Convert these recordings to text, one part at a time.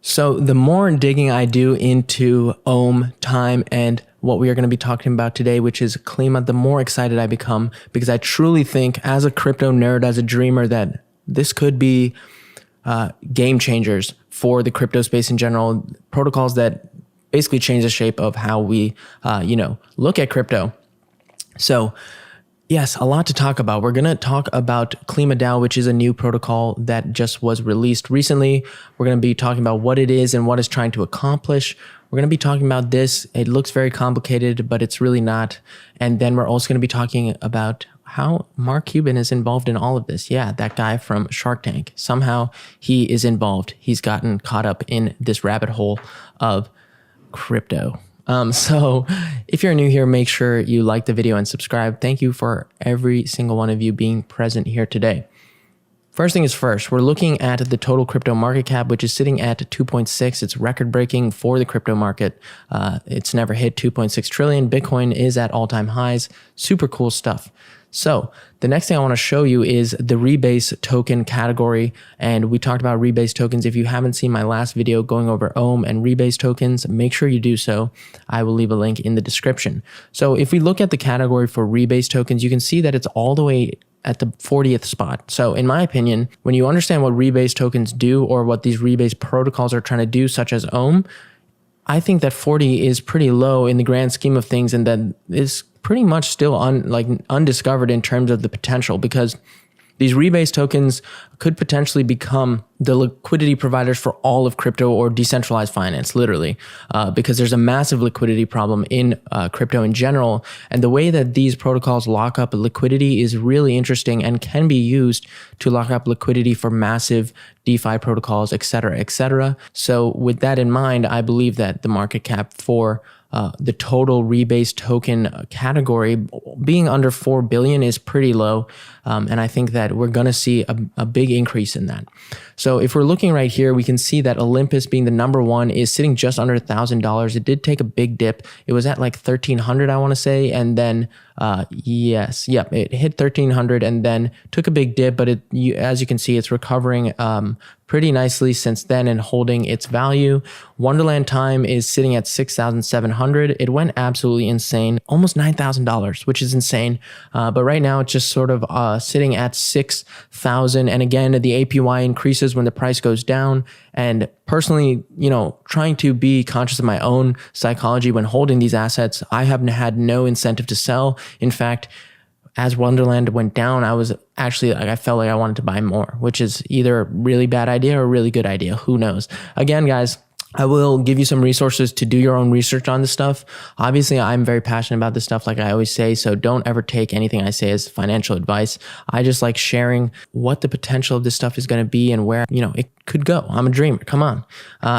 So the more digging I do into Ohm, time, and what we are going to be talking about today, which is Klima, the more excited I become, because I truly think as a crypto nerd, as a dreamer, that this could be game changers for the crypto space in general, protocols that basically change the shape of how we, look at crypto. So yes, a lot to talk about. We're going to talk about Klima Dao, which is a new protocol that just was released recently. We're going to be talking about what it is and what it's trying to accomplish. We're going to be talking about this. It looks very complicated, but it's really not. And then we're also going to be talking about how Mark Cuban is involved in all of this. Yeah, that guy from Shark Tank. Somehow he is involved. He's gotten caught up in this rabbit hole of crypto. So if you're new here, make sure you like the video and subscribe. Thank you for every single one of you being present here today. First thing is first, we're looking at the total crypto market cap, which is sitting at 2.6. It's record breaking for the crypto market. It's never hit 2.6 trillion. Bitcoin is at all-time highs. Super cool stuff. So the next thing I want to show you is the rebase token category. And we talked about rebase tokens. If you haven't seen my last video going over Ohm and rebase tokens, make sure you do so. I will leave a link in the description. So if we look at the category for rebase tokens, you can see that it's all the way at the 40th spot. So in my opinion, when you understand what rebase tokens do or what these rebase protocols are trying to do, such as Ohm, I think that 40 is pretty low in the grand scheme of things, and that is pretty much still undiscovered in terms of the potential, because these rebase tokens could potentially become the liquidity providers for all of crypto or decentralized finance, literally, because there's a massive liquidity problem in crypto in general. And the way that these protocols lock up liquidity is really interesting and can be used to lock up liquidity for massive DeFi protocols, et cetera, et cetera. So with that in mind, I believe that the market cap for the total rebase token category being under 4 billion is pretty low. And I think that we're going to see a big increase in that. So if we're looking right here, we can see that Olympus, being the number one, is sitting just under $1,000. It did take a big dip. It was at like 1,300, I want to say. And then, it hit 1,300 and then took a big dip. But as you can see, it's recovering pretty nicely since then and holding its value. Wonderland time is sitting at 6,700. It went absolutely insane, almost $9,000, which is insane. But right now it's just sort of sitting at 6,000. And again, the APY increases when the price goes down. And personally, trying to be conscious of my own psychology when holding these assets, I have had no incentive to sell. In fact, as Wonderland went down, I felt like I wanted to buy more, which is either a really bad idea or a really good idea. Who knows? Again, guys, I will give you some resources to do your own research on this stuff. Obviously, I'm very passionate about this stuff, like I always say, so don't ever take anything I say as financial advice. I just like sharing what the potential of this stuff is going to be and where, it could go. I'm a dreamer. Come on.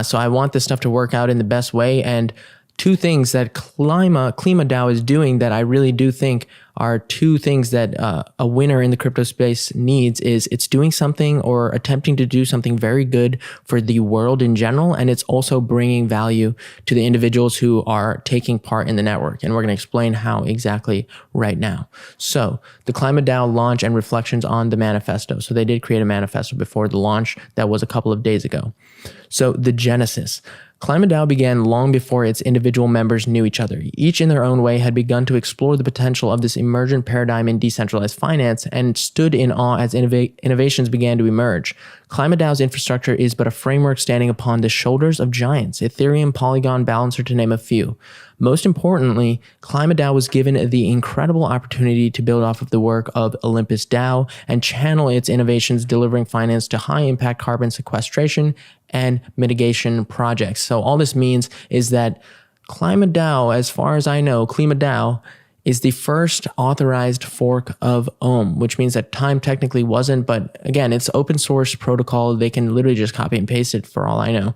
So I want this stuff to work out in the best way. And two things that Klima Dao is doing that I really do think are two things that a winner in the crypto space needs is it's doing something or attempting to do something very good for the world in general. And it's also bringing value to the individuals who are taking part in the network. And we're going to explain how exactly right now. So the Klima Dao launch and reflections on the manifesto. So they did create a manifesto before the launch that was a couple of days ago. So the genesis. Klima Dao began long before its individual members knew each other. Each in their own way had begun to explore the potential of this emergent paradigm in decentralized finance and stood in awe as innovations began to emerge. Klima Dao's infrastructure is but a framework standing upon the shoulders of giants, Ethereum, Polygon, Balancer, to name a few. Most importantly, Klima Dao was given the incredible opportunity to build off of the work of Olympus DAO and channel its innovations, delivering finance to high-impact carbon sequestration and mitigation projects. So all this means is that Klima Dao, as far as I know, Klima Dao is the first authorized fork of Ohm, which means that Time technically wasn't, but again, it's open source protocol. They can literally just copy and paste it for all I know.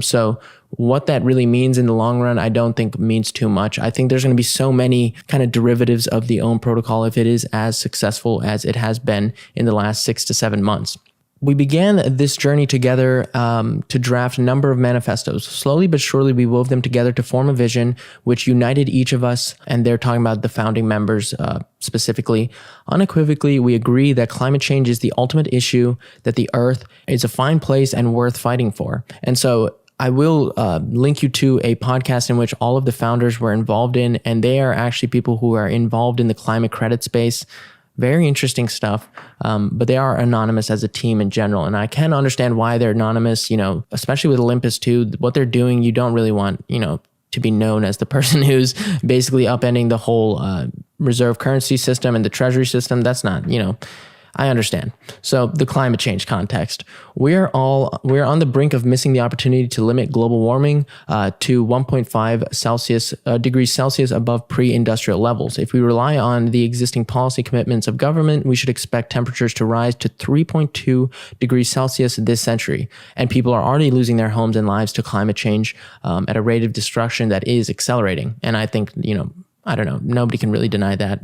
So what that really means in the long run, I don't think means too much. I think there's going to be so many kind of derivatives of the Ohm protocol if it is as successful as it has been in the last 6 to 7 months. we began this journey together to draft a number of manifestos. Slowly but surely, we wove them together to form a vision which united each of us, and they're talking about the founding members specifically. Unequivocally, we agree that climate change is the ultimate issue, that the Earth is a fine place and worth fighting for. And so I will link you to a podcast in which all of the founders were involved in, and they are actually people who are involved in the climate credit space. Very interesting stuff, but they are anonymous as a team in general. And I can understand why they're anonymous, especially with Olympus too. What they're doing, you don't really want, to be known as the person who's basically upending the whole reserve currency system and the treasury system. That's not, I understand. So the climate change context, we're on the brink of missing the opportunity to limit global warming to 1.5 degrees Celsius above pre-industrial levels. If we rely on the existing policy commitments of government, we should expect temperatures to rise to 3.2 degrees Celsius this century. And people are already losing their homes and lives to climate change at a rate of destruction that is accelerating. And I think, I don't know, nobody can really deny that.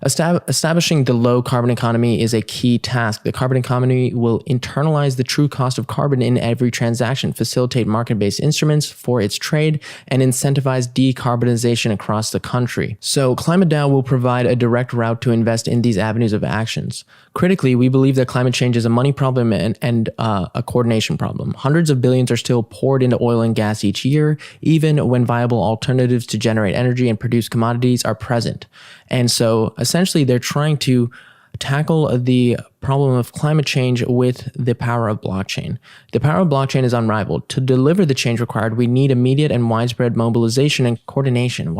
Establishing the low carbon economy is a key task. The carbon economy will internalize the true cost of carbon in every transaction, facilitate market-based instruments for its trade, and incentivize decarbonization across the country. So Klima Dao will provide a direct route to invest in these avenues of actions. Critically, we believe that climate change is a money problem and a coordination problem. Hundreds of billions are still poured into oil and gas each year, even when viable alternatives to generate energy and produce commodities are present. And so essentially they're trying to tackle the problem of climate change with the power of blockchain. The power of blockchain is unrivaled. To deliver the change required, we need immediate and widespread mobilization and coordination,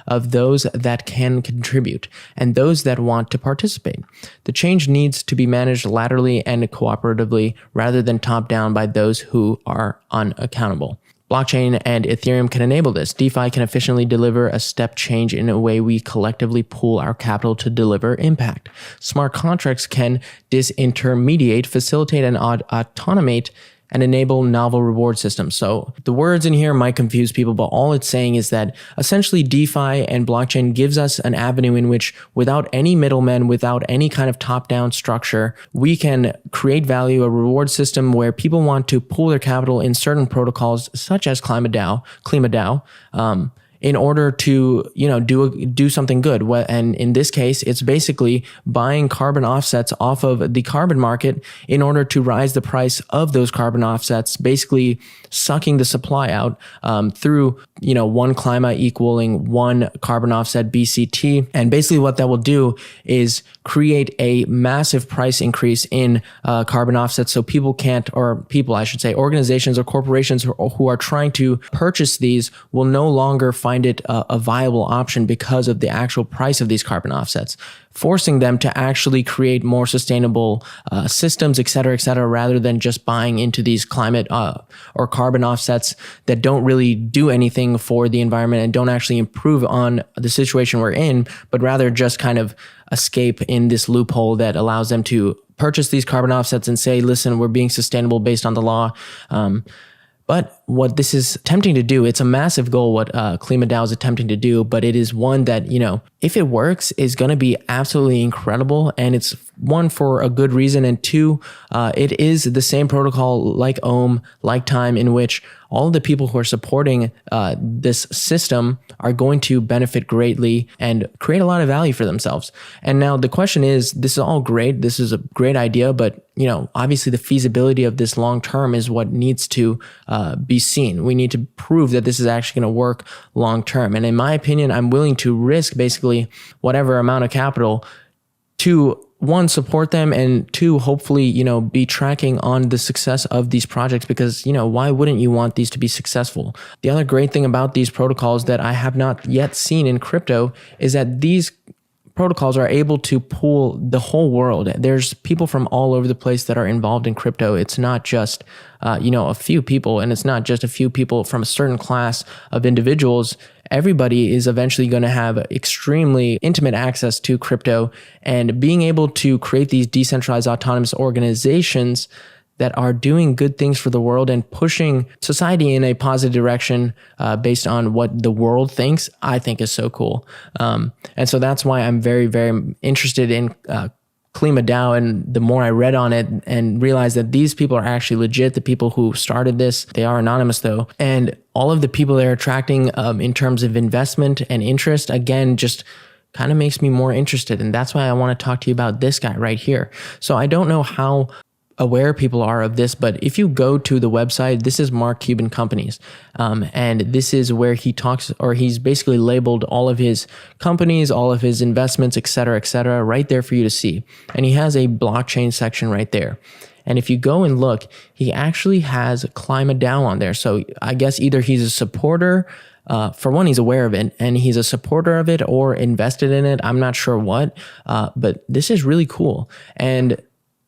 of those that can contribute and those that want to participate. The change needs to be managed laterally and cooperatively rather than top-down by those who are unaccountable. Blockchain and Ethereum can enable this. DeFi can efficiently deliver a step change in a way we collectively pool our capital to deliver impact. Smart contracts can disintermediate, facilitate, and automate and enable novel reward systems. So the words in here might confuse people, but all it's saying is that essentially DeFi and blockchain gives us an avenue in which without any middlemen, without any kind of top-down structure, we can create value, a reward system where people want to pool their capital in certain protocols such as Klima Dao, in order to, do something good. And in this case, it's basically buying carbon offsets off of the carbon market in order to rise the price of those carbon offsets, basically sucking the supply out through, one Klima equaling one carbon offset BCT. And basically what that will do is create a massive price increase in carbon offsets. So organizations or corporations who are trying to purchase these will no longer find it a viable option because of the actual price of these carbon offsets, forcing them to actually create more sustainable systems, et cetera, rather than just buying into these climate or carbon offsets that don't really do anything for the environment and don't actually improve on the situation we're in, but rather just kind of escape in this loophole that allows them to purchase these carbon offsets and say, listen, we're being sustainable based on the law. But what this is attempting to do, it's a massive goal, what Klima Dao is attempting to do, but it is one that, if it works, is going to be absolutely incredible. And it's one, for a good reason. And two, it is the same protocol like Ohm, like Time, in which all of the people who are supporting this system are going to benefit greatly and create a lot of value for themselves. And now the question is, this is all great. This is a great idea, but obviously the feasibility of this long term is what needs to be seen. We need to prove that this is actually going to work long term. And in my opinion, I'm willing to risk basically whatever amount of capital to, one, support them, and two, hopefully, be tracking on the success of these projects, because, why wouldn't you want these to be successful? The other great thing about these protocols that I have not yet seen in crypto is that these protocols are able to pool the whole world. There's people from all over the place that are involved in crypto. It's not just, a few people, and it's not just a few people from a certain class of individuals. Everybody is eventually going to have extremely intimate access to crypto, and being able to create these decentralized autonomous organizations that are doing good things for the world and pushing society in a positive direction based on what the world thinks, I think is so cool. And so that's why I'm very, very interested in Klima Dao, and the more I read on it and realized that these people are actually legit, the people who started this, they are anonymous though. And all of the people they're attracting in terms of investment and interest, again, just kind of makes me more interested. And that's why I want to talk to you about this guy right here. So I don't know how aware people are of this, but if you go to the website, this is Mark Cuban Companies. And this is where he talks, or he's basically labeled all of his companies, all of his investments, et cetera, right there for you to see. And he has a blockchain section right there. And if you go and look, he actually has Klima Dao on there. So I guess either he's a supporter, for one, he's aware of it and he's a supporter of it or invested in it. I'm not sure what, but this is really cool. And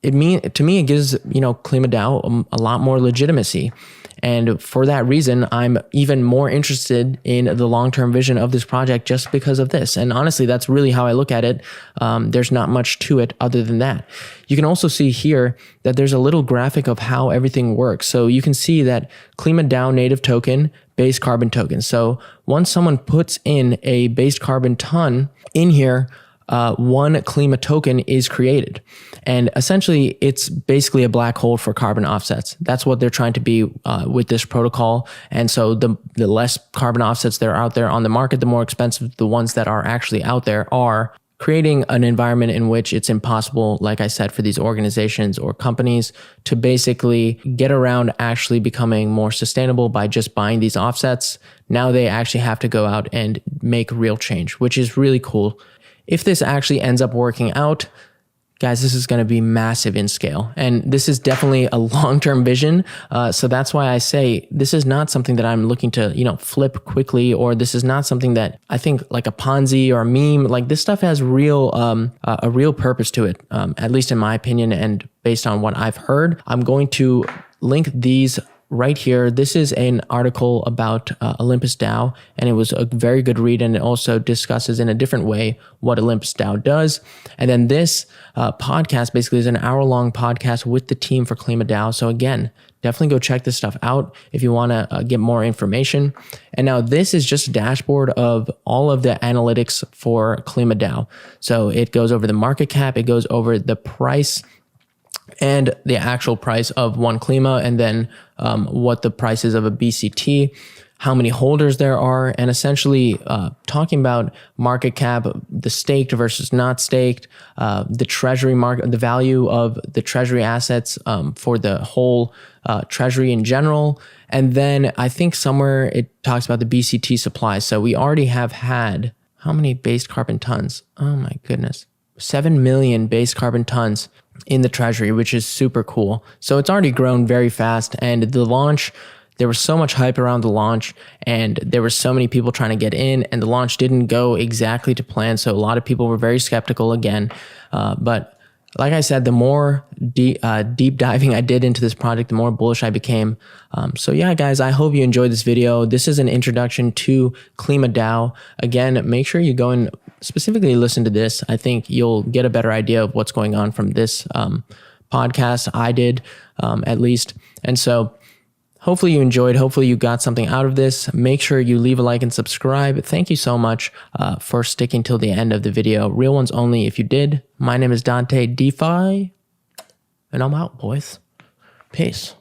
to me, it gives, Klima Dao a lot more legitimacy. And for that reason, I'm even more interested in the long-term vision of this project just because of this. And honestly, that's really how I look at it. There's not much to it other than that. You can also see here that there's a little graphic of how everything works. So you can see that Klima Dao native token, base carbon token. So once someone puts in a base carbon ton in here, one Klima token is created. And essentially, it's basically a black hole for carbon offsets. That's what they're trying to be with this protocol. And so the less carbon offsets that are out there on the market, the more expensive the ones that are actually out there are, creating an environment in which it's impossible, like I said, for these organizations or companies to basically get around actually becoming more sustainable by just buying these offsets. Now they actually have to go out and make real change, which is really cool. If this actually ends up working out, guys, this is going to be massive in scale. And this is definitely a long-term vision. So that's why I say this is not something that I'm looking to, flip quickly, or this is not something that I think like a Ponzi or a meme. Like this stuff has a real purpose to it, at least in my opinion. And based on what I've heard, I'm going to link these right here. This is an article about Olympus DAO, and it was a very good read, and it also discusses in a different way what Olympus DAO does. And then this podcast basically is an hour-long podcast with the team for Klima Dao. So again, definitely go check this stuff out if you want to get more information. And now this is just a dashboard of all of the analytics for Klima Dao. So it goes over the market cap, it goes over the price, and the actual price of one Klima, and then what the price is of a BCT, how many holders there are, and essentially talking about market cap, the staked versus not staked, the treasury market, the value of the treasury assets for the whole treasury in general. And then I think somewhere it talks about the BCT supply. So we already have had, how many base carbon tons? Oh my goodness. 7 million base carbon tons in the treasury, which is super cool. So it's already grown very fast. And the launch, there was so much hype around the launch, and there were so many people trying to get in, and the launch didn't go exactly to plan. So a lot of people were very skeptical again. But like I said, the more deep diving I did into this project, the more bullish I became. So yeah, guys, I hope you enjoyed this video. This is an introduction to Klima Dao. Again, make sure you go and specifically listen to this. I think you'll get a better idea of what's going on from this podcast. I did, at least. And so hopefully you enjoyed. Hopefully you got something out of this. Make sure you leave a like and subscribe. Thank you so much for sticking till the end of the video. Real ones only if you did. My name is Dante DeFi, and I'm out, boys. Peace.